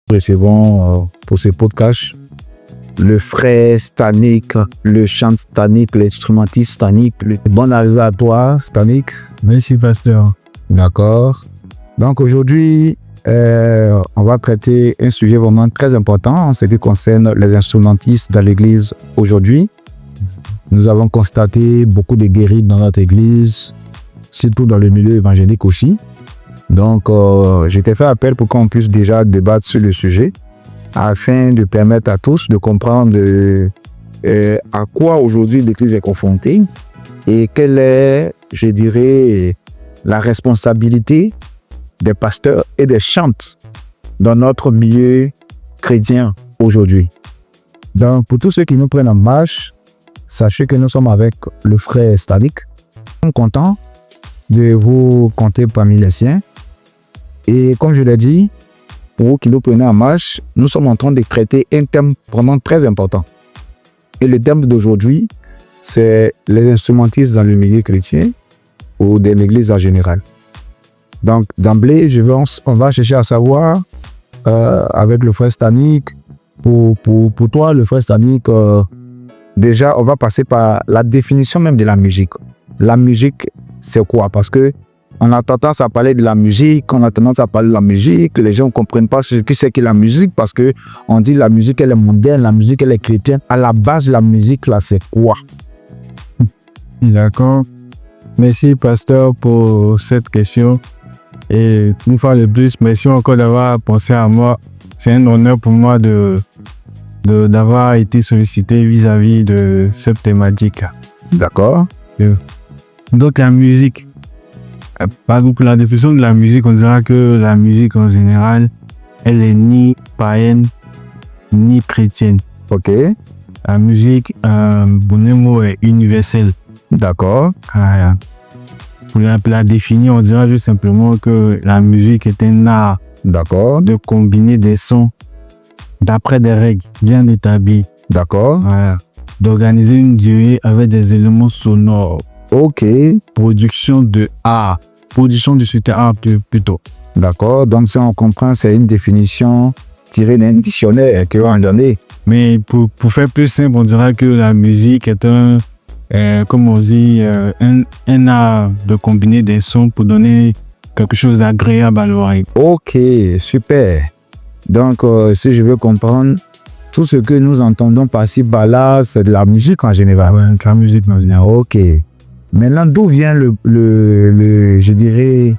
Recevons pour ce podcast le frère Stanik, le chant Stanik, l'instrumentiste Stanik. Bonne arrivée à toi, Stanik. Merci, pasteur. D'accord. Donc aujourd'hui, on va traiter un sujet vraiment très important en ce qui concerne les instrumentistes dans l'église aujourd'hui. Nous avons constaté beaucoup de guéris dans notre église, surtout dans le milieu évangélique aussi. Donc, je t'ai fait appel pour qu'on puisse déjà débattre sur le sujet afin de permettre à tous de comprendre à quoi aujourd'hui l'Église est confrontée et quelle est, je dirais, la responsabilité des pasteurs et des chantes dans notre milieu chrétien aujourd'hui. Donc, pour tous ceux qui nous prennent en marche, sachez que nous sommes avec le frère Stanik. Nous sommes contents de vous compter parmi les siens. Et comme je l'ai dit, pour vous qui nous prenez en marche, nous sommes en train de traiter un thème vraiment très important. Et le thème d'aujourd'hui, c'est les instrumentistes dans le milieu chrétien ou de l'église en général. Donc, d'emblée, on va chercher à savoir, avec le frère Stanik, pour toi, le frère Stanik, déjà, on va passer par la définition même de la musique. La musique, c'est quoi? Parce que on a tendance à parler de la musique, les gens ne comprennent pas ce que c'est que la musique parce qu'on dit la musique elle est mondaine, la musique elle est chrétienne. À la base, la musique là, c'est quoi? D'accord. Merci, pasteur, pour cette question. Et une fois de plus, merci encore d'avoir pensé à moi. C'est un honneur pour moi d'avoir été sollicité vis-à-vis de cette thématique. D'accord. Donc, la musique. Par exemple, la définition de la musique, on dira que la musique en général, elle est ni païenne, ni chrétienne. Ok. La musique, pour le mot, est universelle. D'accord. Pour la définir, on dira juste simplement que la musique est un art. D'accord. De combiner des sons d'après des règles bien établies. D'accord. D'organiser une durée avec des éléments sonores. Ok. Production de art. Production de ce art plutôt. D'accord. Donc, si on comprend, c'est une définition tirée d'un dictionnaire que l'on donné. Mais pour faire plus simple, on dira que la musique est un art de combiner des sons pour donner quelque chose d'agréable à l'oreille. Ok, super. Donc, si je veux comprendre, tout ce que nous entendons par-ci, par-là, c'est de la musique en général. Ouais, de la musique en général. Ok. Maintenant, d'où vient je dirais,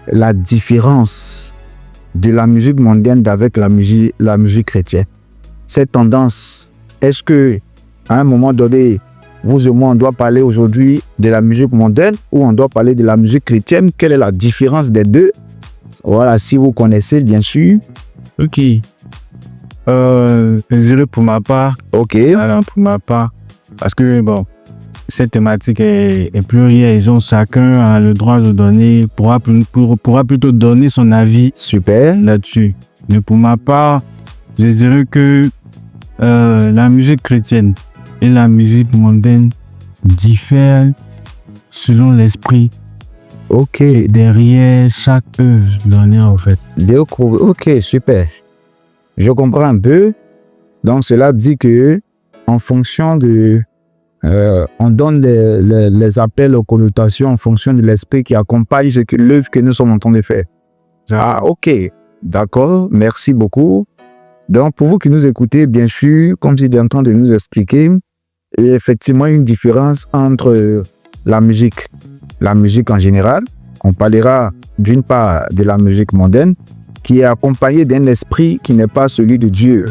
la différence de la musique mondaine avec la musique chrétienne? Cette tendance, est-ce que à un moment donné, vous et moi, on doit parler aujourd'hui de la musique mondaine ou on doit parler de la musique chrétienne? Quelle est la différence des deux? Voilà, si vous connaissez, bien sûr. Ok. Je dirais pour ma part. Ok. Alors, pour ma part, parce que bon, cette thématique est plurielle. Donc, chacun a le droit de donner, pourra plutôt donner son avis. Super. Là-dessus. Mais pour ma part, je dirais que la musique chrétienne et la musique mondaine diffèrent selon l'esprit. Ok. Derrière chaque œuvre donnée, en fait. Ok, super. Je comprends un peu. Donc, cela dit que en fonction de... on donne les appels aux connotations en fonction de l'esprit qui accompagne l'œuvre que nous sommes en train de faire. Ah, ok. D'accord. Merci beaucoup. Donc, pour vous qui nous écoutez, bien sûr, comme il est en train de nous expliquer, il y a effectivement une différence entre la musique en général. On parlera d'une part de la musique mondaine qui est accompagnée d'un esprit qui n'est pas celui de Dieu.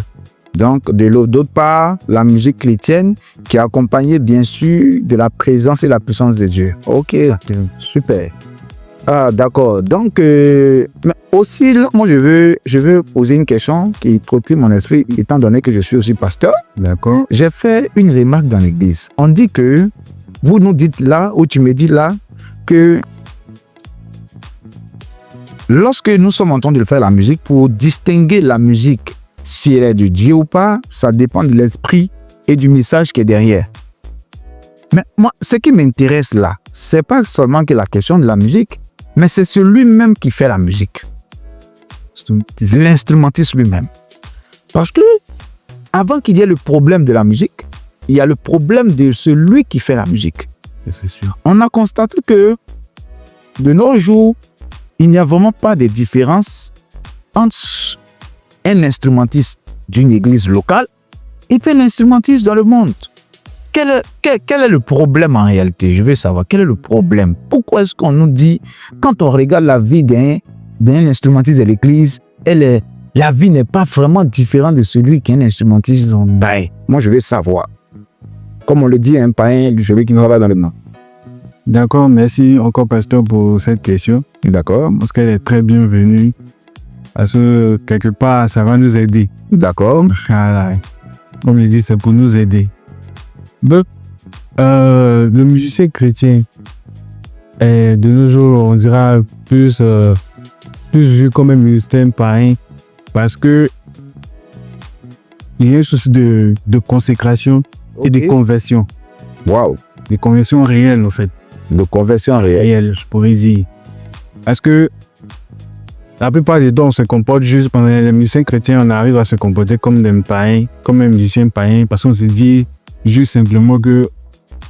Donc, d'autre part, la musique chrétienne qui est accompagnée, bien sûr, de la présence et la puissance de Dieu. Ok, super. Ah, d'accord. Donc, mais aussi, moi, je veux poser une question qui trotte mon esprit, étant donné que je suis aussi pasteur. D'accord. J'ai fait une remarque dans l'église. On dit que, vous nous dites là, ou tu me dis là, que lorsque nous sommes en train de faire la musique, pour distinguer la musique, si elle est de Dieu ou pas, ça dépend de l'esprit et du message qui est derrière. Mais moi, ce qui m'intéresse là, c'est pas seulement que la question de la musique, mais c'est celui-même qui fait la musique. l'instrumentisme. L'instrumentisme lui-même. Parce que, avant qu'il y ait le problème de la musique, il y a le problème de celui qui fait la musique. C'est sûr. On a constaté que, de nos jours, il n'y a vraiment pas de différence entre un instrumentiste d'une église locale et puis un instrumentiste dans le monde. Quel est le problème en réalité? Je veux savoir, quel est le problème? Pourquoi est-ce qu'on nous dit, quand on regarde la vie d'un instrumentiste de l'église, la vie n'est pas vraiment différente de celui qui est un instrumentiste en bail? Moi, je veux savoir. Comme on le dit à un païen, celui qui travaille dans le monde. D'accord, merci encore, pasteur, pour cette question. D'accord. Parce qu'elle est très bienvenue. Parce que, quelque part, ça va nous aider. D'accord. Voilà. Comme je dis, c'est pour nous aider. Donc, le musicien chrétien est de nos jours, on dira, plus vu comme un musicien païen parce que il y a un souci de consécration et de conversion. Waouh. Des conversions réelles, en fait. De conversion réelle. Je pourrais dire. Parce que la plupart des temps, on se comporte juste, pendant les musiciens chrétiens, on arrive à se comporter comme des païens, comme un musicien païen, parce qu'on se dit juste simplement que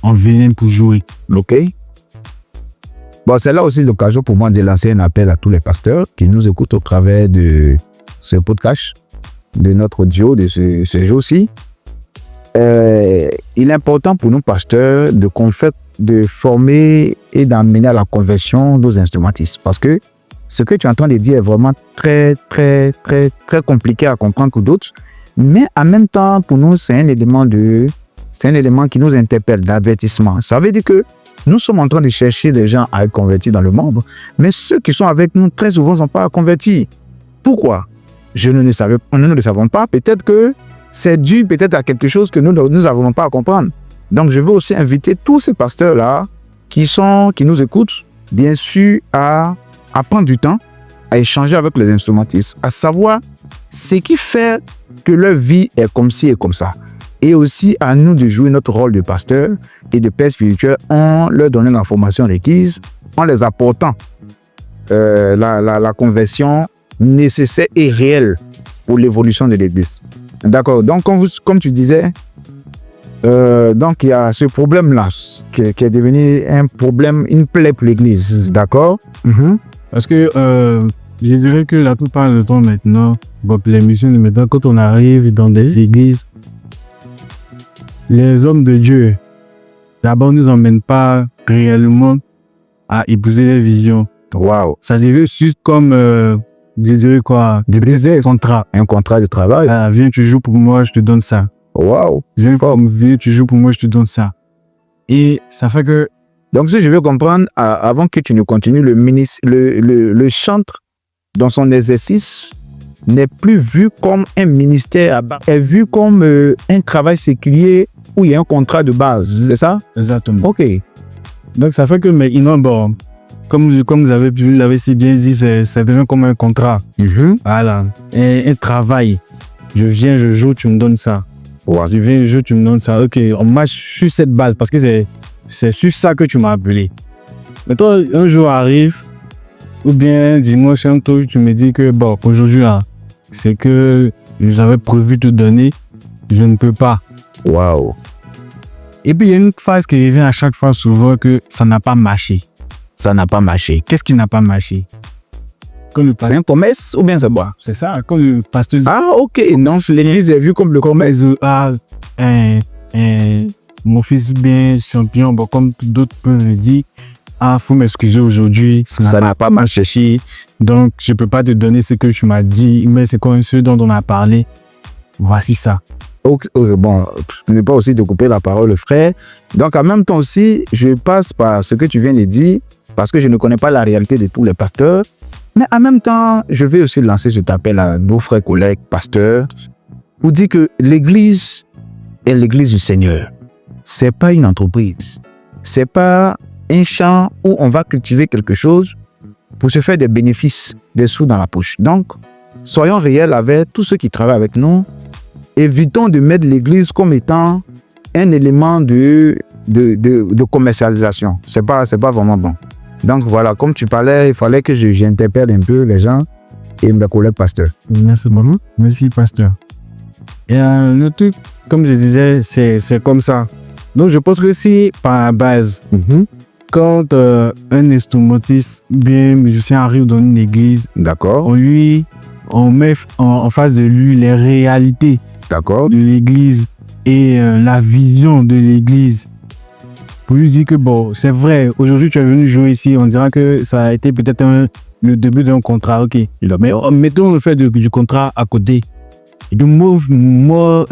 on vient pour jouer. OK. Bon, c'est là aussi l'occasion pour moi de lancer un appel à tous les pasteurs qui nous écoutent au travers de ce podcast, de notre audio de ce jour-ci. Il est important pour nous, pasteurs, de former et d'amener à la conversion nos instrumentistes. Parce que ce que tu es en train de dire est vraiment très, très, très, très compliqué à comprendre que d'autres. Mais en même temps, pour nous, c'est un élément qui nous interpelle, d'avertissement. Ça veut dire que nous sommes en train de chercher des gens à être convertis dans le monde, mais ceux qui sont avec nous, très souvent, ne sont pas convertis. Pourquoi? Nous ne le savons pas. Peut-être que c'est dû à quelque chose que nous n'avons pas à comprendre. Donc, je veux aussi inviter tous ces pasteurs-là qui nous écoutent, bien sûr, à prendre du temps, à échanger avec les instrumentistes, à savoir ce qui fait que leur vie est comme ci et comme ça. Et aussi à nous de jouer notre rôle de pasteur et de père spirituel en leur donnant l'information requise, en les apportant la conversion nécessaire et réelle pour l'évolution de l'Église. D'accord. Donc, comme tu disais, donc il y a ce problème-là qui est devenu un problème, une plaie pour l'Église. D'accord. Parce que je dirais que la plupart du temps maintenant, les missions de maintenant, quand on arrive dans des églises, les hommes de Dieu, d'abord, ne nous emmènent pas réellement à épouser les visions. Waouh. Ça devient juste comme, je dirais quoi, briser un contrat de travail. Ah, viens, tu joues pour moi, je te donne ça. Waouh. Viens, tu joues pour moi, je te donne ça. Et ça fait que... Donc, si je veux comprendre, avant que tu ne continues, le chantre, dans son exercice, n'est plus vu comme un ministère, est vu comme un travail séculier où il y a un contrat de base, c'est ça? Exactement. OK. Donc, ça fait que maintenant, bon, comme vous l'avez si bien dit, ça devient comme un contrat. Voilà. Un travail. Je viens, je joue, tu me donnes ça. Ouais. Je viens, je joue, tu me donnes ça. OK, on marche sur cette base parce que c'est sur ça que tu m'as appelé. Mais toi, un jour arrive, ou bien dimanche, un jour, tu me dis que, bon, aujourd'hui, là, c'est que j'avais prévu de te donner, je ne peux pas. Waouh. Et puis, il y a une phase qui revient à chaque fois souvent que ça n'a pas marché. Ça n'a pas marché. Qu'est-ce qui n'a pas marché? C'est un commerce ou bien c'est quoi? C'est ça, comme le pasteur. Ah, OK. Non, l'église est vue comme le commerce. Mon fils bien champion, bon, comme d'autres peuvent le dire, faut m'excuser aujourd'hui, ça n'a pas marché. Donc, je ne peux pas te donner ce que tu m'as dit, mais c'est comme ce dont on a parlé. Voici ça. Bon, je ne vais pas aussi te couper la parole, frère. Donc, en même temps aussi, je passe par ce que tu viens de dire, parce que je ne connais pas la réalité de tous les pasteurs. Mais en même temps, je vais aussi lancer cet appel à nos frères collègues pasteurs pour dire que l'Église est l'Église du Seigneur. C'est pas une entreprise. C'est pas un champ où on va cultiver quelque chose pour se faire des bénéfices, des sous dans la poche. Donc, soyons réels avec tous ceux qui travaillent avec nous. Évitons de mettre l'Église comme étant un élément de commercialisation. C'est pas vraiment bon. Donc voilà, comme tu parlais, il fallait que j'interpelle un peu les gens et mes collègues pasteurs. Merci beaucoup. Merci, pasteur. Et le truc, comme je disais, c'est comme ça. Donc, je pense que si, par la base, quand un instrumentiste, bien musicien arrive dans une église, D'accord. on met en face de lui les réalités D'accord. de l'église et la vision de l'église. Pour lui dire que bon, c'est vrai, aujourd'hui tu es venu jouer ici, on dira que ça a été peut-être le début d'un contrat, ok. Mais mettons le fait du contrat à côté. Et donc moi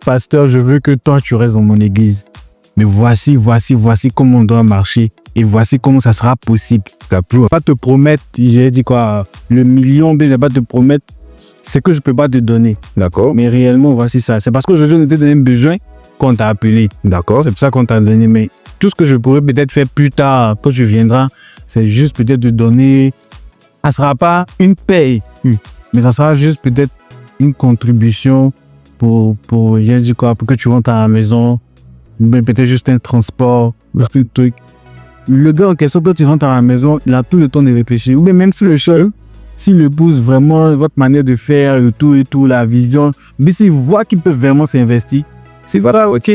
pasteur, je veux que toi tu restes dans mon église. Mais voici comment on doit marcher et voici comment ça sera possible. Je ne vais pas te promettre, j'ai dit quoi, le million, je ne vais pas te promettre ce que je ne peux pas te donner. D'accord. Mais réellement, voici ça. C'est parce qu'aujourd'hui, on était dans un besoin qu'on t'a appelé. D'accord. C'est pour ça qu'on t'a donné. Mais tout ce que je pourrais peut-être faire plus tard, quand tu viendras, c'est juste peut-être te donner. Ça ne sera pas une paye, mais ça sera juste peut-être une contribution pour j'ai dit quoi, pour que tu rentres à la maison. Mais peut-être juste un transport, juste un truc. Le gars en question, quand tu rentres à la maison, il a tout le temps de réfléchir. Ou bien même sur le sol, s'il épouse vraiment votre manière de faire, le tout et tout, la vision, mais s'il voit qu'il peut vraiment s'investir, c'est voilà, ok.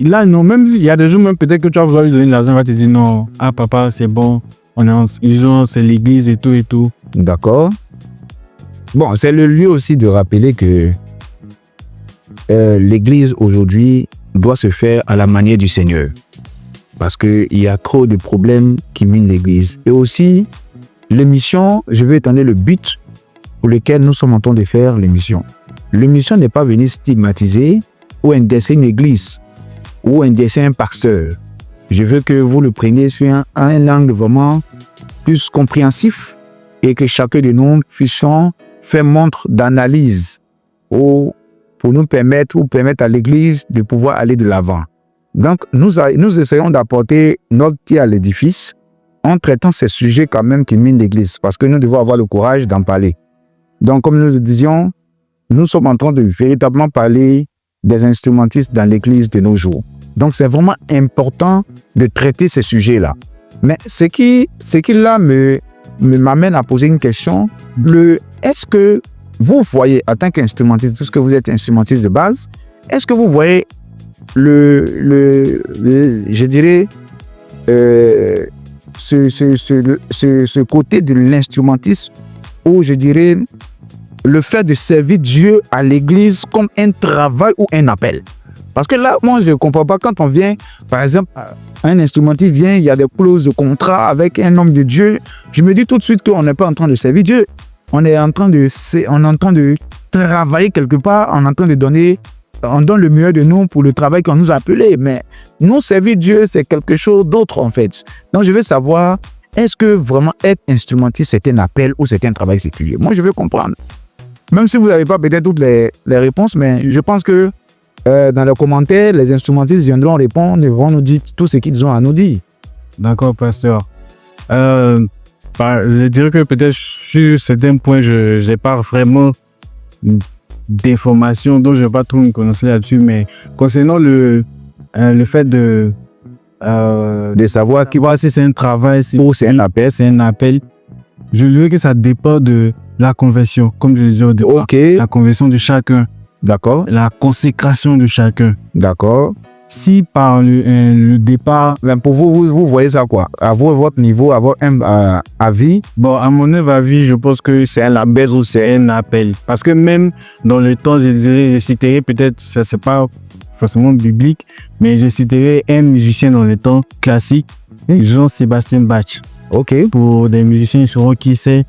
Là, non, même il y a des jours, même peut-être que tu vas vouloir lui donner de l'argent, il va te dire non, ah papa, c'est bon, on est en religion, c'est l'église et tout et tout. D'accord. Bon, c'est le lieu aussi de rappeler que l'église aujourd'hui doit se faire à la manière du Seigneur. Parce qu'il y a trop de problèmes qui minent l'église. Et aussi, l'émission, je vais étendre le but pour lequel nous sommes en train de faire l'émission. L'émission n'est pas venue stigmatiser ou indexer une église ou indexer un pasteur. Je veux que vous le preniez sur un angle vraiment plus compréhensif et que chacun de nous puissions faire montre d'analyse pour nous permettre à l'église de pouvoir aller de l'avant. Donc, nous essayons d'apporter notre pied à l'édifice en traitant ces sujets quand même qui minent l'église parce que nous devons avoir le courage d'en parler. Donc, comme nous le disions, nous sommes en train de véritablement parler des instrumentistes dans l'église de nos jours. Donc, c'est vraiment important de traiter ces sujets-là. Mais ce qui là m'amène à poser une question. Est-ce que vous voyez, en tant qu'instrumentiste, puisque vous êtes instrumentiste de base, est-ce que vous voyez je dirais, ce côté de l'instrumentisme où je dirais le fait de servir Dieu à l'église comme un travail ou un appel? Parce que là, moi, je ne comprends pas quand on vient, par exemple, un instrumentiste vient, il y a des clauses de contrat avec un homme de Dieu. Je me dis tout de suite qu'on n'est pas en train de servir Dieu. On est en train de travailler quelque part, on est en train de donner, on donne le meilleur de nous pour le travail qu'on nous a appelé. Mais nous, servir Dieu, c'est quelque chose d'autre en fait. Donc, je veux savoir, est-ce que vraiment être instrumentiste, c'est un appel ou c'est un travail séculier? Moi, je veux comprendre. Même si vous n'avez pas peut-être toutes les réponses, mais je pense que dans les commentaires, les instrumentistes viendront répondre et vont nous dire tout ce qu'ils ont à nous dire. D'accord, pasteur. Je dirais que peut-être sur certains points, je n'ai pas vraiment d'informations, donc je n'ai pas trop une connaissance là-dessus, mais concernant le fait de savoir si c'est un travail, ou c'est un appel, je dirais que ça dépend de la conversion, comme je le disais au départ. Okay. La conversion de chacun. D'accord. La consécration de chacun. D'accord. Si par le départ... Ben pour vous voyez ça quoi? À votre niveau, à votre avis? Bon, à mon avis, je pense que c'est un appel ou c'est un appel. Parce que même dans le temps, je citerai peut-être, ça c'est pas forcément biblique, mais je citerai un musicien dans le temps classique, Jean-Sébastien Bach. Ok. Pour des musiciens, ils sauront qui c'est.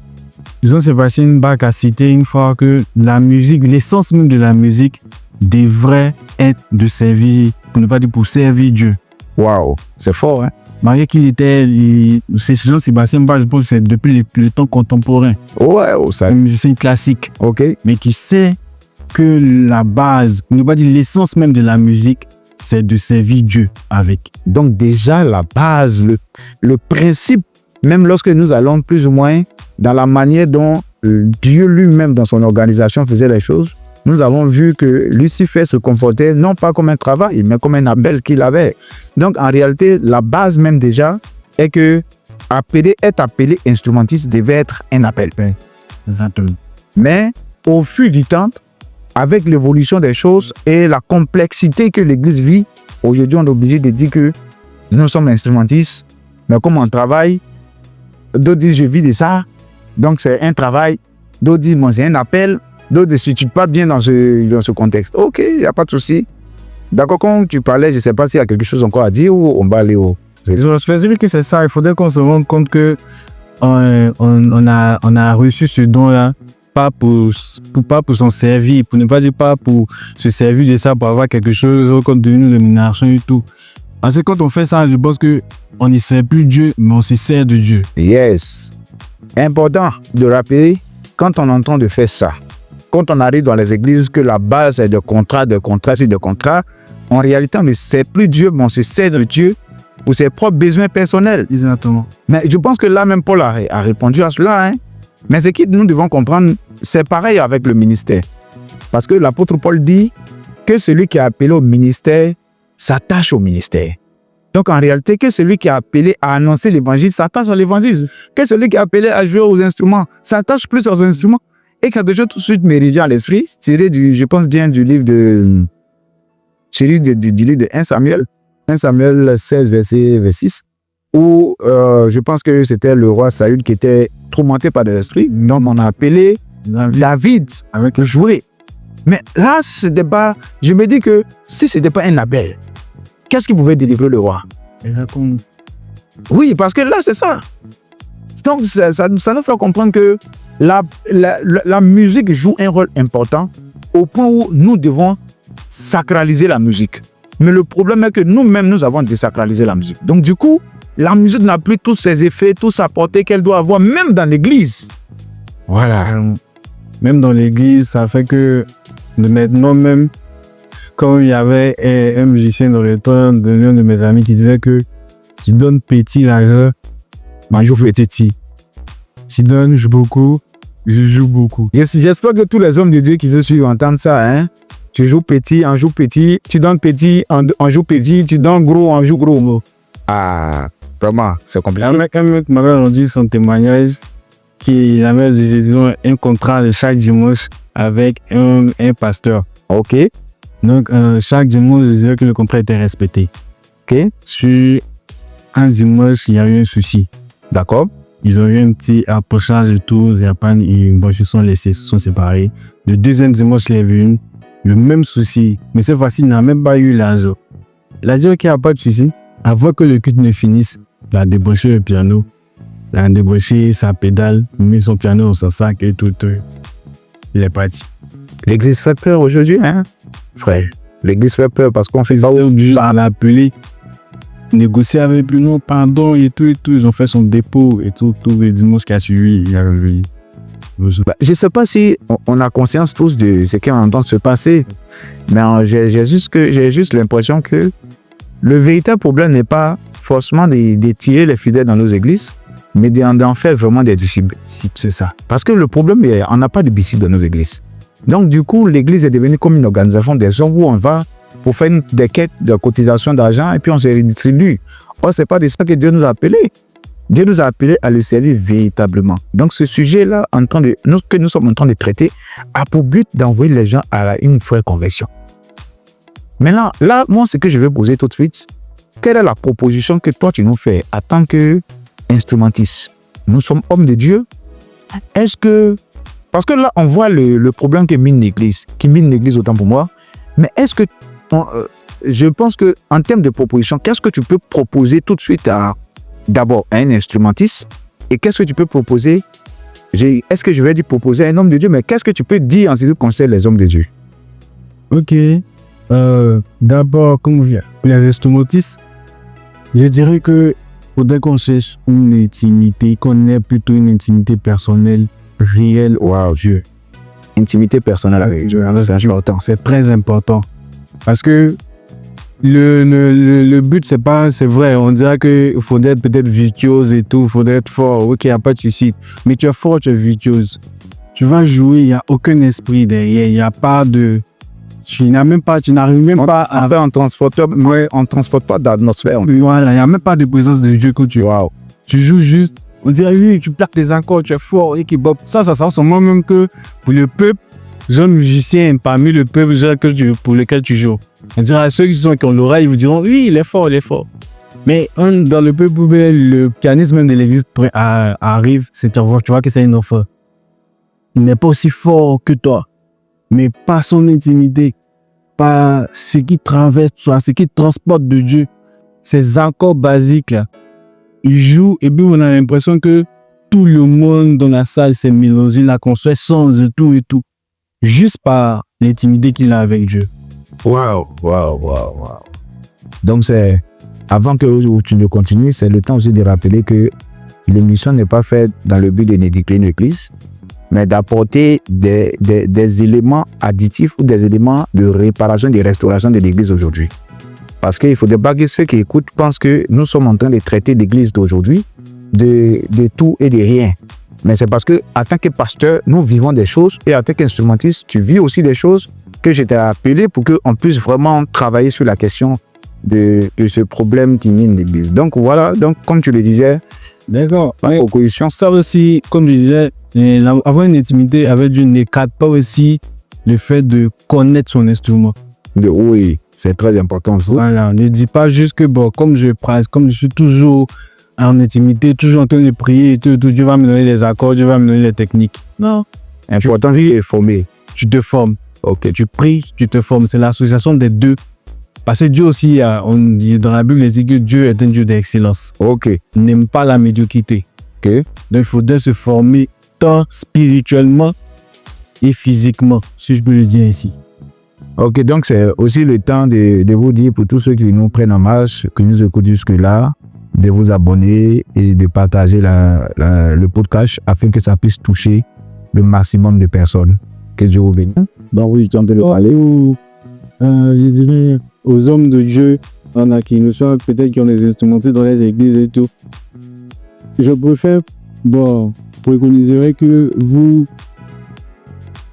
Jean-Sébastien Bach a cité une fois que la musique, l'essence même de la musique devrait être de servir, pour ne pas dire pour servir Dieu. Waouh, c'est fort, hein? Malgré qu'il était, c'est Jean-Sébastien Bach, je pense que c'est depuis le temps contemporain. Ouais, ça. Un musicien classique. Ok. Mais qui sait que la base, pour ne pas dire l'essence même de la musique, c'est de servir Dieu avec. Donc déjà, la base, le principe, même lorsque nous allons plus ou moins dans la manière dont Dieu lui-même, dans son organisation, faisait les choses, nous avons vu que Lucifer se comportait non pas comme un travail, mais comme un appel qu'il avait. Donc, en réalité, la base même déjà est que être appelé instrumentiste devait être un appel. Exactement. Mais au fil du temps, avec l'évolution des choses et la complexité que l'Église vit, aujourd'hui, on est obligé de dire que nous sommes instrumentistes, mais comme on travaille, d'autres disent je vis de ça, donc c'est un travail, d'autres disent moi c'est un appel, d'autres ne se situent pas bien dans ce contexte. Ok, il n'y a pas de souci. D'accord, quand tu parlais, je ne sais pas s'il y a quelque chose encore à dire ou on va aller au... Je veux dire que c'est ça, il faudrait qu'on se rende compte que on a reçu ce don-là, pas pour s'en servir, pour ne pas dire pas pour se servir de ça, pour avoir quelque chose au compte de nous, de domination et tout. Parce que quand on fait ça, je pense qu'on ne sert plus Dieu, mais on se sert de Dieu. Yes. Important de rappeler, quand on entend de faire ça, quand on arrive dans les églises, que la base est de contrat, sur de contrat, en réalité, on ne sert plus Dieu, mais on se sert de Dieu pour ses propres besoins personnels. Exactement. Mais je pense que là, même Paul a répondu à cela. Hein. Mais ce que nous devons comprendre, c'est pareil avec le ministère. Parce que l'apôtre Paul dit que celui qui est appelé au ministère s'attache au ministère. Donc en réalité, que celui qui est appelé à annoncer l'évangile s'attache à l'évangile. Que celui qui est appelé à jouer aux instruments s'attache plus aux instruments. Et quelque chose tout de suite me revient à l'esprit, tiré je pense bien du livre de 1 Samuel. 1 Samuel 16, verset 6. Où je pense que c'était le roi Saül qui était tourmenté par des esprits. Donc on a appelé David avec le jouet. Mais là, c'était pas... Je me dis que si ce n'était pas un appel, qu'est-ce qui pouvait délivrer le roi? Exactement. Oui, parce que là, c'est ça. Donc, ça nous fait comprendre que la musique joue un rôle important au point où nous devons sacraliser la musique. Mais le problème est que nous-mêmes, nous avons désacralisé la musique. Donc, du coup, la musique n'a plus tous ses effets, toute sa portée qu'elle doit avoir, même dans l'église. Voilà. Même dans l'église, ça fait que maintenant même, quand il y avait un musicien dans le temps de l'un de mes amis qui disait que tu donnes petit l'argent, moi je fais petit. Tu donnes beaucoup, je joue beaucoup. J'espère que tous les hommes de Dieu qui veulent suivre entendent ça. Hein? Tu joues petit, on joue petit. Tu donnes petit, on joue petit. Tu donnes gros, on joue gros. Ah, vraiment, c'est compliqué. Quand même, m'avait rendu son témoignage qu'il avait disons, un contrat de chaque dimanche avec un pasteur. Ok. Donc, chaque dimanche, je dirais que le contrat était respecté. Ok. Sur un dimanche, il y a eu un souci. D'accord. Ils ont eu un petit approchage de tout. Ils se sont séparés. Le deuxième dimanche, il y a eu le même souci. Mais cette fois-ci, il n'a même pas eu l'argent. Il a dit qu'il n'y a pas de souci. Avant que le culte ne finisse, il a débranché le piano. Il a débranché sa pédale, mis son piano dans son sac et tout. Il est parti. L'église fait peur aujourd'hui, hein, frère. L'église fait peur parce qu'on fait ça. On l'a appelé, négocier avec lui, non, pardon et tout. Ils ont fait son dépôt et tout le dimanche qui a suivi. Je ne sais pas si on a conscience tous de ce qui est en train de se passer, mais j'ai juste l'impression que le véritable problème n'est pas forcément de tirer les fidèles dans nos églises, mais d'en faire vraiment des disciples. C'est ça. Parce que le problème, on n'a pas de disciples dans nos églises. Donc, du coup, l'église est devenue comme une organisation des hommes où on va pour faire des quêtes de cotisation d'argent et puis on se redistribue. Or, ce n'est pas de ça que Dieu nous a appelés. Dieu nous a appelés à le servir véritablement. Donc, ce sujet-là, que nous sommes en train de traiter, a pour but d'envoyer les gens à une vraie conversion. Maintenant, là, moi, ce que je vais poser tout de suite, quelle est la proposition que toi, tu nous fais en tant qu'instrumentiste? Nous sommes hommes de Dieu. Est-ce que... Parce que là, on voit le problème qui mine l'Église autant pour moi. Mais est-ce que... je pense qu'en termes de proposition, qu'est-ce que tu peux proposer tout de suite d'abord à un instrumentiste? Et qu'est-ce que tu peux proposer? Est-ce que je vais dire proposer à un homme de Dieu? Mais qu'est-ce que tu peux dire en ce qui concerne les hommes de Dieu? Ok. D'abord, comme les instrumentistes, je dirais que faudrait qu'on cherche une intimité, qu'on ait plutôt une intimité personnelle réelle au Dieu. Intimité personnelle avec Dieu, c'est important. C'est très important. Parce que le but, c'est vrai, on dirait qu'il faudrait être peut-être virtuose et tout, il faudrait être fort. Ok, il n'y a pas de souci. Mais tu es fort, tu es virtuose. Tu vas jouer, il n'y a aucun esprit derrière, il n'y a pas de... Tu n'arrives même pas à... On ne transporte pas d'atmosphère. Voilà, il n'y a même pas de présence de Dieu que tu... Wow. Tu joues juste On dirait, oui, tu plaques des accords, tu es fort, et qui bop. Ça ressemble moi-même que pour le peuple, jeune musicien parmi le peuple pour lequel tu joues. On dirait à ceux qui ont l'oreille, ils vous diront, oui, il est fort, il est fort. Mais dans le peuple, le pianiste même de l'église arrive, tu vois que c'est un enfant. Il n'est pas aussi fort que toi, mais par son intimité, par ce qui traverse toi, ce qui transporte de Dieu, ces accords basiques là, il joue et puis on a l'impression que tout le monde dans la salle s'est mélangé, la construit sans et tout, juste par l'intimité qu'il a avec Dieu. Waouh. Donc c'est, avant que tu ne continues, c'est le temps aussi de rappeler que l'émission n'est pas faite dans le but de dénigrer une église, mais d'apporter des éléments additifs ou des éléments de réparation, de restauration de l'église aujourd'hui. Parce qu'il ne faudrait pas que ceux qui écoutent pensent que nous sommes en train de traiter l'église d'aujourd'hui de tout et de rien. Mais c'est parce que, en tant que pasteur, nous vivons des choses et en tant qu'instrumentiste, tu vis aussi des choses que je t'ai appelé pour qu'on puisse vraiment travailler sur la question de ce problème qui mine l'église. Donc voilà, donc comme tu le disais, d'accord. la proposition. Ça aussi, comme je disais, avoir une intimité avec Dieu n'écarte pas aussi le fait de connaître son instrument. Oui, c'est très important aussi. Voilà, ne dis pas juste que bon, comme je suis toujours en intimité, toujours en train de prier, tout, Dieu va me donner les accords, Dieu va me donner les techniques. Non. Important, c'est former. Tu te formes. Ok. Tu pries, tu te formes. C'est l'association des deux. Parce que Dieu aussi, dans la Bible, il dit que Dieu est un Dieu d'excellence. Ok. Il n'aime pas la médiocrité. Ok. Donc, il faudrait se former tant spirituellement et physiquement, si je peux le dire ainsi. Ok, donc c'est aussi le temps de vous dire pour tous ceux qui nous prennent en marche, qui nous écoutent jusque-là, de vous abonner et de partager le podcast afin que ça puisse toucher le maximum de personnes. Que Dieu vous bénisse. Donc oui, tu es en train de parler ou... Je dirais aux hommes de Dieu, on a qui nous sont peut-être qui ont des instrumentistes dans les églises et tout. Je préfère, préconiserais que vous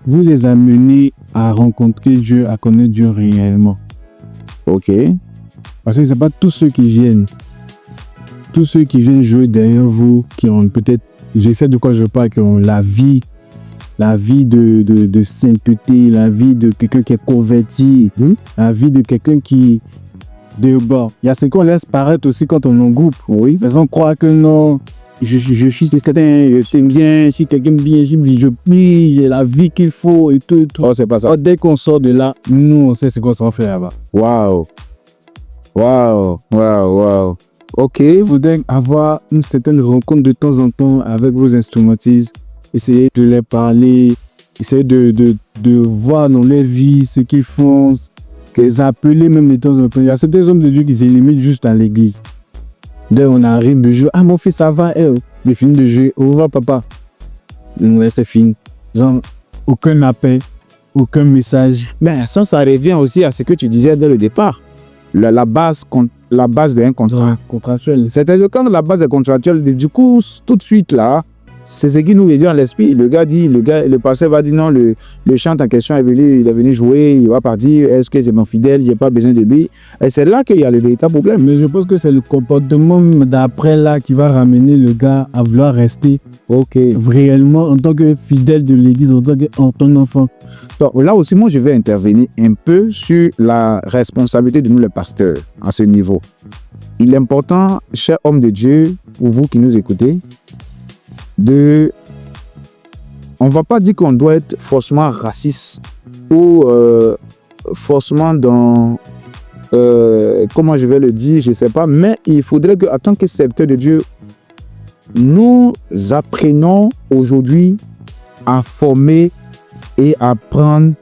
les amenez à rencontrer Dieu, à connaître Dieu réellement. Ok. Parce que ce n'est pas tous ceux qui viennent. Tous ceux qui viennent jouer derrière vous, qui ont peut-être, je sais de quoi je parle, qui ont la vie de sainteté, la vie de quelqu'un qui est converti, la vie de quelqu'un qui... Il y a ce qu'on laisse paraître aussi quand on est en groupe. Oui. Faisons croire que non, je suis certain, je t'aime bien, je suis quelqu'un de bien, je prie, j'ai la vie qu'il faut et tout. Oh, c'est pas ça. Dès qu'on sort de là, nous, on sait ce qu'on s'en fait là-bas. Waouh. Ok. Il faudrait avoir une certaine rencontre de temps en temps avec vos instrumentistes. Essayez de les parler, essayez de voir dans leur vie ce qu'ils font, les appeler même de temps en temps. Il y a certains hommes de Dieu qui s'éliminent juste à l'église. Dès qu'on arrive de jouer, mon fils ça va, je finis de jouer, au revoir papa. C'est fini. Genre, aucun appel, aucun message. Mais ça revient aussi à ce que tu disais dès le départ. La base d'un contrat. Contractuel. C'est-à-dire quand la base est contractuelle, du coup, tout de suite là, c'est ce qui nous vient dans l'esprit. Le pasteur va dire non, le chant en question il est venu jouer, il va partir, est-ce que c'est mon fidèle, j'ai pas besoin de lui. Et c'est là qu'il y a le véritable problème. Mais je pense que c'est le comportement d'après là qui va ramener le gars à vouloir rester réellement en tant que fidèle de l'église, en tant que enfant. Donc là aussi, moi je vais intervenir un peu sur la responsabilité de nous les pasteurs à ce niveau. Il est important, chers hommes de Dieu, pour vous qui nous écoutez, on ne va pas dire qu'on doit être forcément raciste ou forcément dans, comment je vais le dire, je ne sais pas, mais il faudrait qu'en tant que serviteurs de Dieu, nous apprenions aujourd'hui à former et à apprendre,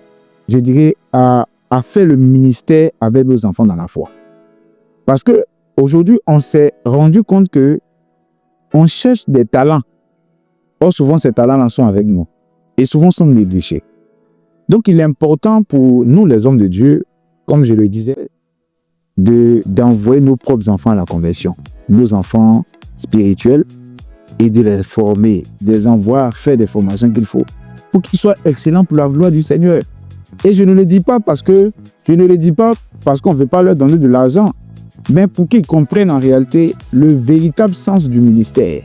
je dirais, à faire le ministère avec nos enfants dans la foi. Parce qu'aujourd'hui, on s'est rendu compte qu'on cherche des talents. Or, souvent, ces talents-là sont avec nous. Et souvent, sont des déchets. Donc, il est important pour nous, les hommes de Dieu, comme je le disais, d'envoyer nos propres enfants à la conversion. Nos enfants spirituels et de les former, de les envoyer faire des formations qu'il faut pour qu'ils soient excellents pour la gloire du Seigneur. Et je ne le dis pas parce qu'on ne veut pas leur donner de l'argent, mais pour qu'ils comprennent en réalité le véritable sens du ministère.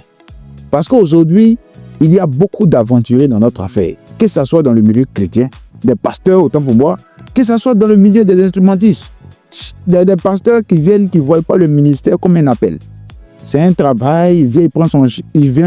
Parce qu'aujourd'hui, il y a beaucoup d'aventuriers dans notre affaire. Que ce soit dans le milieu chrétien, des pasteurs, autant pour moi, que ce soit dans le milieu des instrumentistes. Des pasteurs qui viennent, qui ne voient pas le ministère comme un appel. C'est un travail, il vient,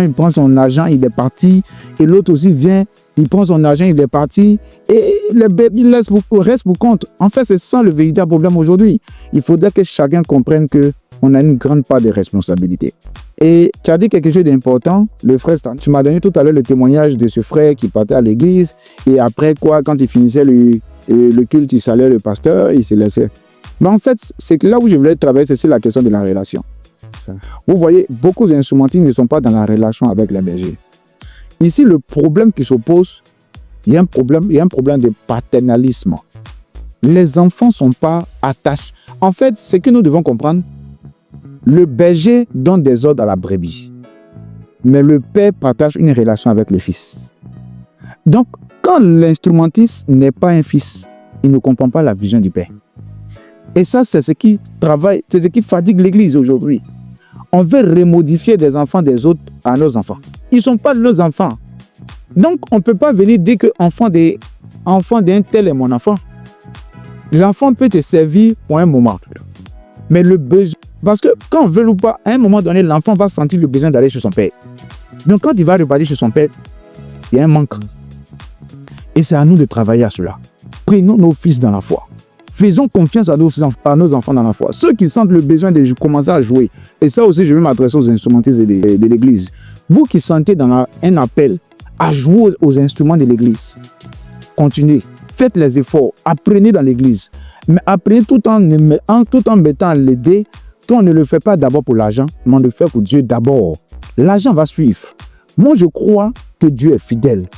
il prend son argent, il est parti. Et l'autre aussi vient, il prend son argent, il est parti. Et il reste pour compte. En fait, c'est ça le véritable problème aujourd'hui. Il faudrait que chacun comprenne qu'on a une grande part de responsabilité. Et tu as dit quelque chose d'important, le frère Stan. Tu m'as donné tout à l'heure le témoignage de ce frère qui partait à l'église. Et après quoi, quand il finissait le culte, il saluait le pasteur, il se laissait. Mais en fait, c'est là où je voulais travailler, c'est sur la question de la relation. Vous voyez, beaucoup d'instrumentistes ne sont pas dans la relation avec les bergers. Ici, le problème qui s'oppose, il y a un problème de paternalisme. Les enfants ne sont pas attachés. En fait, ce que nous devons comprendre, le berger donne des ordres à la brebis. Mais le père partage une relation avec le fils. Donc, quand l'instrumentiste n'est pas un fils, il ne comprend pas la vision du père. Et ça, c'est ce qui fatigue l'Église aujourd'hui. On veut remodifier des enfants des autres à nos enfants. Ils ne sont pas nos enfants. Donc, on ne peut pas venir dire que l'enfant d'un tel est mon enfant. L'enfant peut te servir pour un moment. Mais le besoin... Parce que quand on veut ou pas, à un moment donné, l'enfant va sentir le besoin d'aller chez son père. Donc, quand il va repartir chez son père, il y a un manque. Et c'est à nous de travailler à cela. Prenons nos fils dans la foi. Faisons confiance à nos enfants dans la foi. Ceux qui sentent le besoin de commencer à jouer. Et ça aussi, je vais m'adresser aux instrumentistes de l'église. Vous qui sentez un appel à jouer aux instruments de l'église, continuez. Faites les efforts. Apprenez dans l'église. Mais apprenez tout en mettant l'aider. Toi, on ne le fait pas d'abord pour l'argent, mais on le fait pour Dieu d'abord. L'argent va suivre. Moi, je crois que Dieu est fidèle.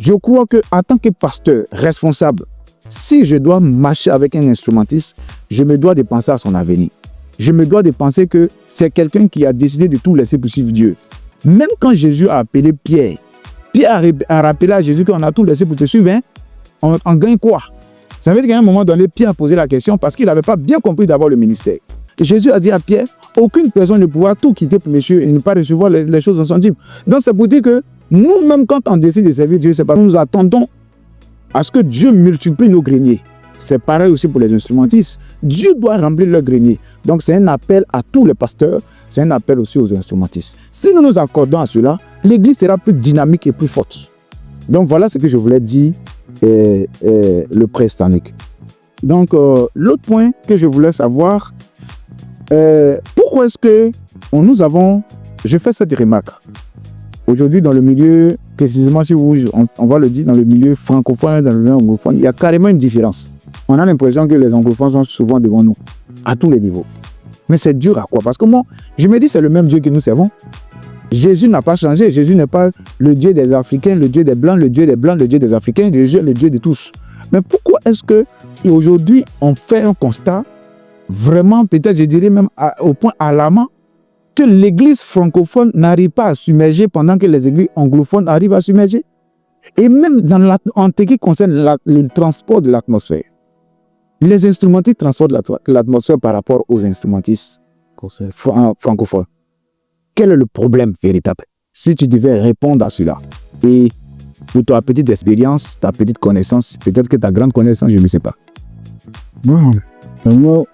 Je crois qu'en tant que pasteur responsable, si je dois marcher avec un instrumentiste, je me dois de penser à son avenir. Je me dois de penser que c'est quelqu'un qui a décidé de tout laisser pour suivre Dieu. Même quand Jésus a appelé Pierre, Pierre a rappelé à Jésus qu'on a tout laissé pour te suivre, hein? On gagne quoi? Ça veut dire qu'à un moment donné, Pierre a posé la question parce qu'il n'avait pas bien compris d'abord le ministère. Et Jésus a dit à Pierre, aucune personne ne pourra tout quitter pour monsieur et ne pas recevoir les choses encendibles. Donc c'est pour dire que nous-mêmes, quand on décide de servir Dieu, c'est parce que nous attendons à ce que Dieu multiplie nos greniers. C'est pareil aussi pour les instrumentistes. Dieu doit remplir leur grenier. Donc c'est un appel à tous les pasteurs, c'est un appel aussi aux instrumentistes. Si nous nous accordons à cela, l'Église sera plus dynamique et plus forte. Donc voilà ce que je voulais dire, le pré-stanique. Donc l'autre point que je voulais savoir, pourquoi est-ce que je fais cette remarque. Aujourd'hui, dans le milieu, précisément si on va le dire, dans le milieu francophone, dans le milieu anglophone, il y a carrément une différence. On a l'impression que les anglophones sont souvent devant nous, à tous les niveaux. Mais c'est dur à quoi? Parce que moi, je me dis c'est le même Dieu que nous servons. Jésus n'a pas changé. Jésus n'est pas le Dieu des Africains, le Dieu des Blancs, le Dieu des Africains, le Dieu de tous. Mais pourquoi est-ce que aujourd'hui on fait un constat vraiment, peut-être je dirais même au point alarmant, que l'église francophone n'arrive pas à submerger pendant que les églises anglophones arrivent à submerger? Et même en ce qui concerne le transport de l'atmosphère, les instrumentistes transportent l'atmosphère par rapport aux instrumentistes francophones. Quel est le problème véritable? Si tu devais répondre à cela, et pour ta petite expérience, ta petite connaissance, peut-être que ta grande connaissance, je ne sais pas. Bon, vraiment,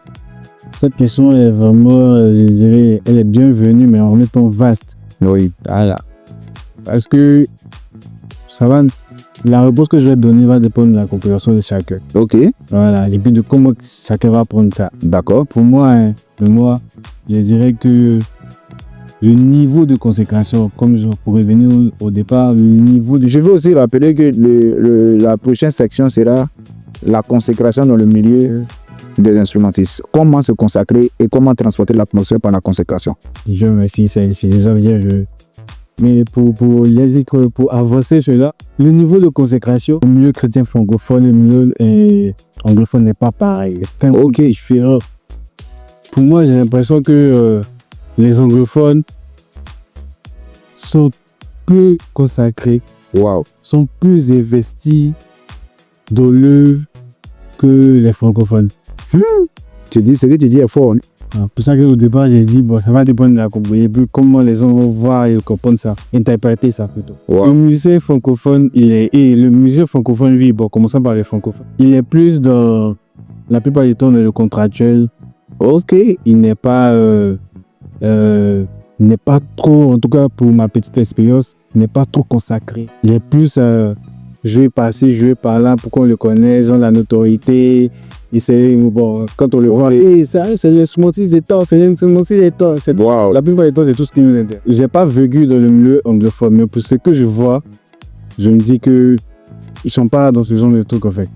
cette question est vraiment, je dirais, elle est bienvenue, mais en étant vaste. Oui. Voilà. Parce que la réponse que je vais donner va dépendre de la compréhension de chacun. Ok. Voilà. Et puis de comment chacun va prendre ça. D'accord. Pour moi, je dirais que le niveau de consécration, comme je pourrais venir au départ, le niveau de... Je veux aussi rappeler que la prochaine section sera la consécration dans le milieu des instrumentistes. Comment se consacrer et comment transporter l'atmosphère par la consécration. Je remercie, c'est déjà bien. Mais pour avancer cela, le niveau de consécration, le milieu chrétien francophone, le milieu anglophone n'est pas pareil. C'est un peu différent. Pour moi, j'ai l'impression que les anglophones sont plus consacrés, sont plus investis dans l'œuvre que les francophones. Tu dis, ce que tu dis est fort. C'est pour ça qu'au départ, j'ai dit, bon, ça va dépendre de la communauté, et puis comment les gens vont voir et comprendre ça, interpréter ça plutôt. Ouais. Le musée francophone, le musée francophone, oui, bon, commençons par les francophones. Il est plus dans, la plupart du temps, dans le contractuel. Ok, il n'est pas trop, en tout cas pour ma petite expérience, il n'est pas trop consacré. Il est plus joué par-ci, joué par-là, pour qu'on le connaisse, ils ont la notoriété. Et c'est, bon, quand on le voit, ça, c'est l'instrumentiste des temps, c'est l'instrumentiste des temps. Wow. La plupart du temps, c'est tout ce qui nous intéresse. J'ai pas vécu dans le milieu anglophone, mais pour ce que je vois, je me dis que ils sont pas dans ce genre de trucs, en fait.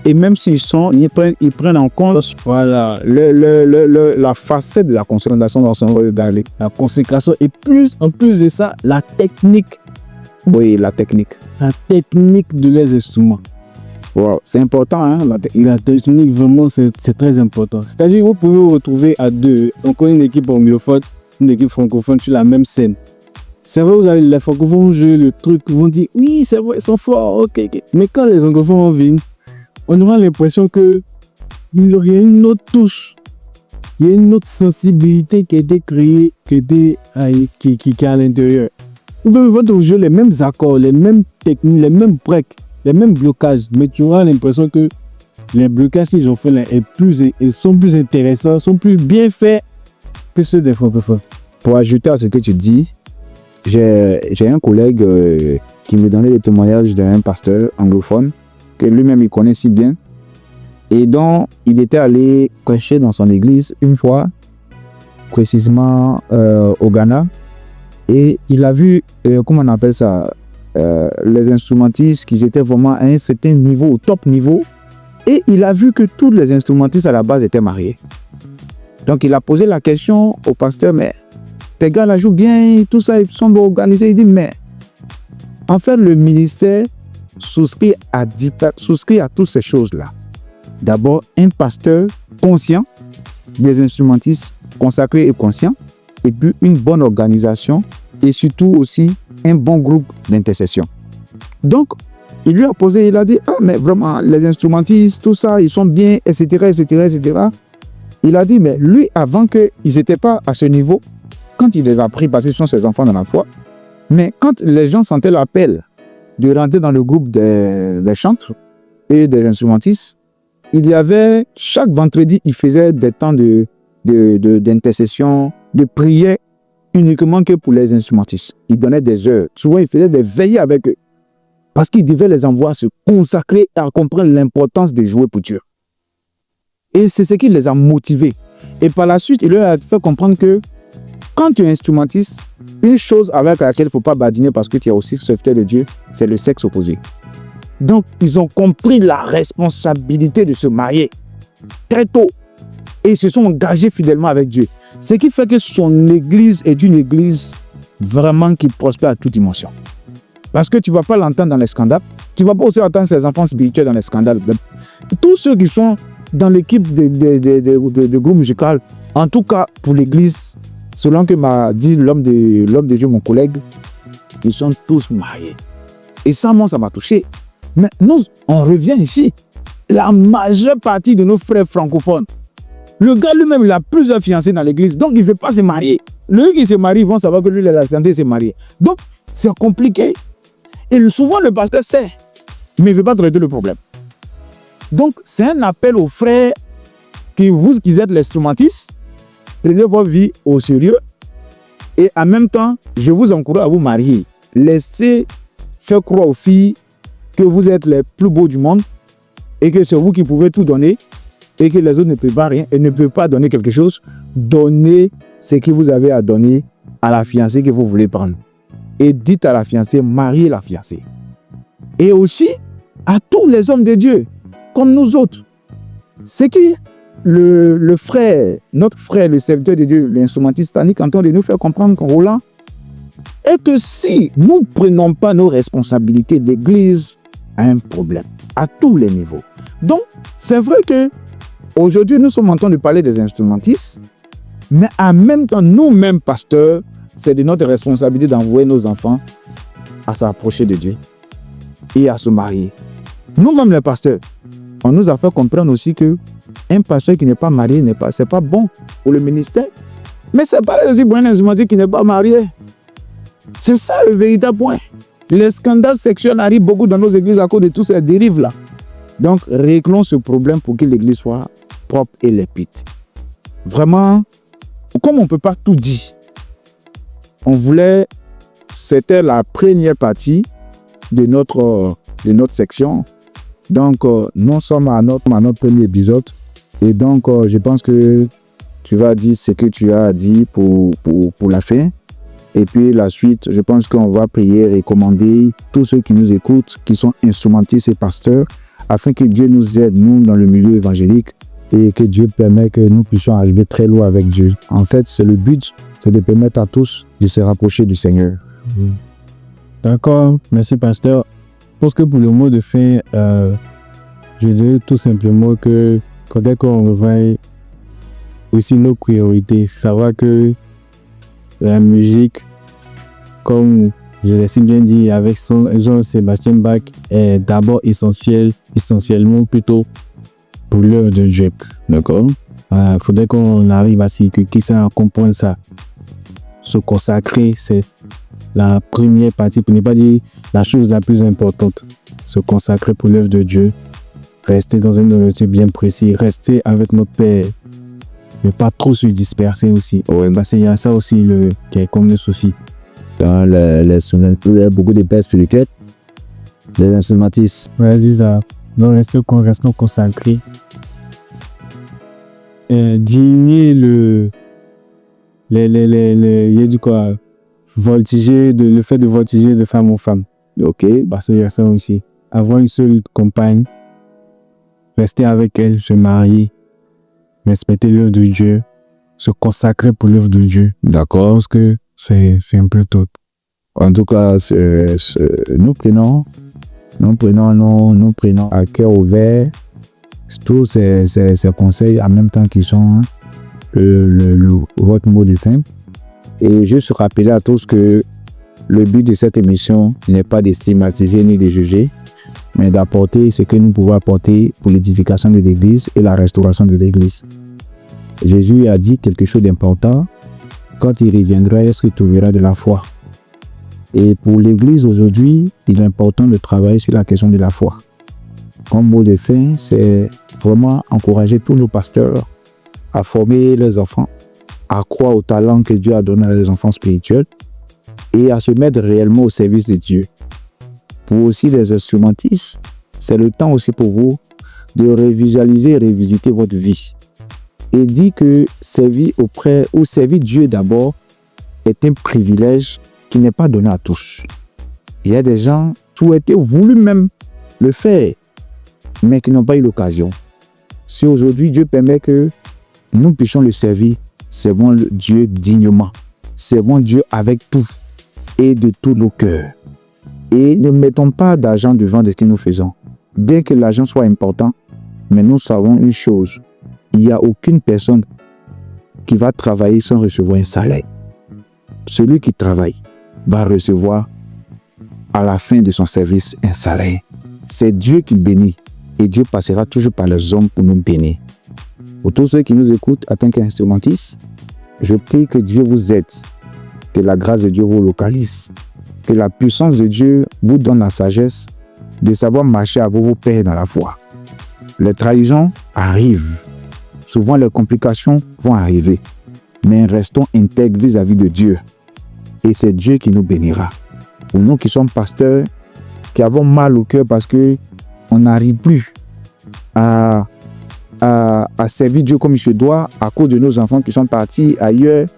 Et même s'ils sont, ils prennent en compte Voilà, la facette de la consécration dans son rôle d'aller. la consécration. Et plus, en plus de ça, la technique. Oui, la technique. La technique de les instruments. Wow. C'est important, hein, La technique, vraiment, c'est très important. C'est-à-dire, vous pouvez vous retrouver à deux. On connaît une équipe anglophone, une équipe francophone sur la même scène. C'est vrai, vous avez les francophones jouer le truc, ils vont dire, oui, c'est vrai, ils sont forts, ok. Mais quand les anglophones vont venir, on aura l'impression qu'il y a une autre touche. Il y a une autre sensibilité qui a été créée, qui est à l'intérieur. Vous pouvez jouer les mêmes accords, les mêmes techniques, les mêmes breaks, les mêmes blocages, mais tu auras l'impression que les blocages qu'ils ont fait là sont plus intéressants, sont plus bien faits que ceux des francophones. Pour ajouter à ce que tu dis, j'ai un collègue qui me donnait les témoignages d'un pasteur anglophone que lui-même il connaît si bien et dont il était allé prêcher dans son église une fois, précisément au Ghana, et il a vu, comment on appelle ça, les instrumentistes qui étaient vraiment à un certain niveau, au top niveau, et il a vu que tous les instrumentistes à la base étaient mariés. Donc il a posé la question au pasteur, mais tes gars là jouent bien, tout ça, ils sont organisés. Il dit, mais en fait, le ministère souscrit à toutes ces choses-là. D'abord, un pasteur conscient, des instrumentistes consacrés et conscients, et puis une bonne organisation, et surtout aussi un bon groupe d'intercession. Donc, il lui a posé, il a dit, ah, mais vraiment, les instrumentistes, tout ça, ils sont bien, etc., etc., etc. Il a dit, mais lui, avant qu'ils n'étaient pas à ce niveau, quand il les a pris, parce qu'ils sont ses enfants dans la foi, mais quand les gens sentaient l'appel de rentrer dans le groupe des chantres et des instrumentistes, il y avait, chaque vendredi, il faisait des temps d'intercession, de prière, uniquement que pour les instrumentistes. Il donnait des heures. Souvent, il faisait des veillées avec eux. Parce qu'il devait les envoyer à se consacrer et à comprendre l'importance de jouer pour Dieu. Et c'est ce qui les a motivés. Et par la suite, il leur a fait comprendre que quand tu es instrumentiste, une chose avec laquelle il ne faut pas badiner parce que tu es aussi serviteur de Dieu, c'est le sexe opposé. Donc, ils ont compris la responsabilité de se marier très tôt. Et ils se sont engagés fidèlement avec Dieu. Ce qui fait que son église est une église vraiment qui prospère à toute dimension. Parce que tu ne vas pas l'entendre dans les scandales. Tu ne vas pas aussi entendre ses enfants spirituels dans les scandales. Tous ceux qui sont dans l'équipe de groupe musical, en tout cas pour l'église, selon que m'a dit l'homme de Dieu, mon collègue, ils sont tous mariés. Et ça, moi, ça m'a touché. Mais nous, on revient ici. La majeure partie de nos frères francophones, le gars lui-même, il a plusieurs fiancés dans l'église, donc il ne veut pas se marier. Lui qui se marie, ils vont savoir que lui, il a la santé, s'est marié. Donc, c'est compliqué. Et souvent, le pasteur sait, mais il ne veut pas traiter le problème. Donc, c'est un appel aux frères vous qui êtes l'instrumentiste, prenez votre vie au sérieux et en même temps, je vous encourage à vous marier. Laissez faire croire aux filles que vous êtes les plus beaux du monde et que c'est vous qui pouvez tout donner et que les autres ne peuvent pas rien et ne peuvent pas donner quelque chose. Donnez ce que vous avez à donner à la fiancée que vous voulez prendre. Et dites à la fiancée, mariez la fiancée. Et aussi à tous les hommes de Dieu, comme nous autres. C'est que le frère, notre frère, le serviteur de Dieu, l'instrumentiste Annick, en train de nous faire comprendre qu'en Roland, est que si nous ne prenons pas nos responsabilités d'église, a un problème à tous les niveaux. Donc, c'est vrai que aujourd'hui, nous sommes en train de parler des instrumentistes, mais en même temps, nous-mêmes, pasteurs, c'est de notre responsabilité d'envoyer nos enfants à s'approcher de Dieu et à se marier. Nous-mêmes, les pasteurs, On nous a fait comprendre aussi que un pasteur qui n'est pas marié, c'est pas bon pour le ministère. Mais c'est pareil aussi pour un instrumentiste qui n'est pas marié. C'est ça le véritable point. Les scandales sexuels arrivent beaucoup dans nos églises à cause de toutes ces dérives-là. Donc, réglons ce problème pour que l'église soit propre et limpide. Vraiment, comme on ne peut pas tout dire, c'était la première partie de notre section. Donc, nous sommes à notre premier épisode. Et donc, je pense que tu vas dire ce que tu as dit pour la fin. Et puis, la suite, je pense qu'on va prier et recommander tous ceux qui nous écoutent, qui sont instrumentistes et pasteurs, afin que Dieu nous aide, nous, dans le milieu évangélique, et que Dieu permette que nous puissions arriver très loin avec Dieu. En fait, c'est le but, c'est de permettre à tous de se rapprocher du Seigneur. D'accord, merci pasteur. Je pense que pour le mot de fin, je dirais tout simplement que dès qu'on revoit aussi nos priorités, savoir que la musique, comme je l'ai si bien dit avec Jean-Sébastien Bach, est d'abord essentiellement plutôt pour l'œuvre de Dieu. D'accord? Il faudrait qu'on arrive à à comprendre ça. Se consacrer, c'est la première partie, pour ne pas dire la chose la plus importante. Se consacrer pour l'œuvre de Dieu, rester dans un objectif bien précis, rester avec notre Père, ne pas trop se disperser aussi. Parce qu'il y a ça aussi qui est comme le souci. Dans beaucoup de pères spirituels, les instrumentistes. Vas-y, ça. Donc, restons consacrés. Diminuer le fait de voltiger de femme en femme. Ok, parce qu'il y a ça aussi. Avoir une seule compagne, rester avec elle, se marier, respecter l'œuvre de Dieu, se consacrer pour l'œuvre de Dieu. D'accord, parce que c'est un peu tout. En tout cas, nous prenons à cœur ouvert tous ces conseils en même temps qui sont votre mot de fin. Et juste rappeler à tous que le but de cette émission n'est pas de stigmatiser ni de juger, mais d'apporter ce que nous pouvons apporter pour l'édification de l'Église et la restauration de l'Église. Jésus a dit quelque chose d'important. Quand il reviendra, est-ce qu'il trouvera de la foi? Et pour l'Église aujourd'hui, il est important de travailler sur la question de la foi. Comme mot de fin, c'est vraiment encourager tous nos pasteurs à former les enfants, à croire au talent que Dieu a donné à les enfants spirituels et à se mettre réellement au service de Dieu. Pour aussi les instrumentistes, c'est le temps aussi pour vous de revisualiser et revisiter votre vie. Et dire que servir Dieu d'abord est un privilège qui n'est pas donné à tous. Il y a des gens qui souhaitaient, voulu même le faire, mais qui n'ont pas eu l'occasion. Si aujourd'hui Dieu permet que nous puissions le servir, servons Dieu dignement. Servons Dieu avec tout et de tous nos cœurs. Et ne mettons pas d'argent devant ce que nous faisons. Bien que l'argent soit important, mais nous savons une chose. Il n'y a aucune personne qui va travailler sans recevoir un salaire. Celui qui travaille va recevoir à la fin de son service un salaire. C'est Dieu qui bénit et Dieu passera toujours par les hommes pour nous bénir. Pour tous ceux qui nous écoutent en tant qu'instrumentistes, je prie que Dieu vous aide, que la grâce de Dieu vous localise, que la puissance de Dieu vous donne la sagesse de savoir marcher avec vos pères dans la foi. Les trahisons arrivent. Souvent, les complications vont arriver. Mais restons intègres vis-à-vis de Dieu. Et c'est Dieu qui nous bénira. Pour nous qui sommes pasteurs, qui avons mal au cœur parce qu'on n'arrive plus à servir Dieu comme il se doit à cause de nos enfants qui sont partis ailleurs,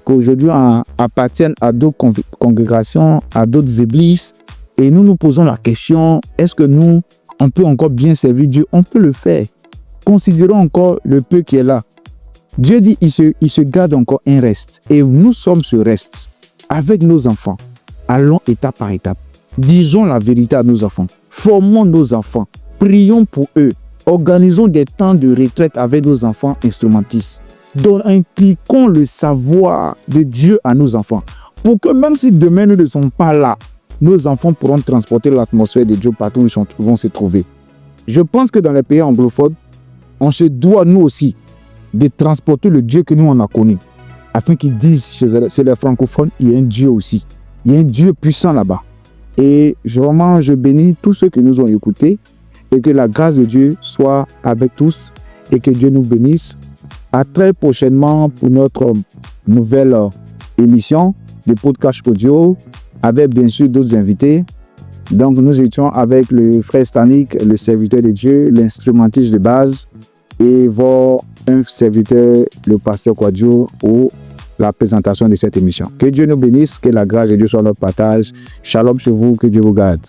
qu'aujourd'hui appartiennent à d'autres congrégations, à d'autres églises. Et nous nous posons la question, est-ce que nous, on peut encore bien servir Dieu? On peut le faire. Considérons encore le peu qui est là. Dieu dit, il se garde encore un reste. Et nous sommes ce reste avec nos enfants. Allons étape par étape. Disons la vérité à nos enfants. Formons nos enfants. Prions pour eux. Organisons des temps de retraite avec nos enfants instrumentistes. Impliquons le savoir de Dieu à nos enfants. Pour que même si demain nous ne sommes pas là, nos enfants pourront transporter l'atmosphère de Dieu partout où ils vont se trouver. Je pense que dans les pays anglophones, on se doit, nous aussi, de transporter le Dieu que nous, on a connu. Afin qu'ils disent chez les francophones, il y a un Dieu aussi. Il y a un Dieu puissant là-bas. Et vraiment, je bénis tous ceux qui nous ont écoutés. Et que la grâce de Dieu soit avec tous. Et que Dieu nous bénisse. À très prochainement pour notre nouvelle émission de podcast audio. Avec bien sûr d'autres invités. Donc nous étions avec le frère Stanik, le serviteur de Dieu, l'instrumentiste de base. Et un serviteur, le pasteur Quadio, pour la présentation de cette émission. Que Dieu nous bénisse, que la grâce de Dieu soit notre partage. Shalom chez vous, que Dieu vous garde.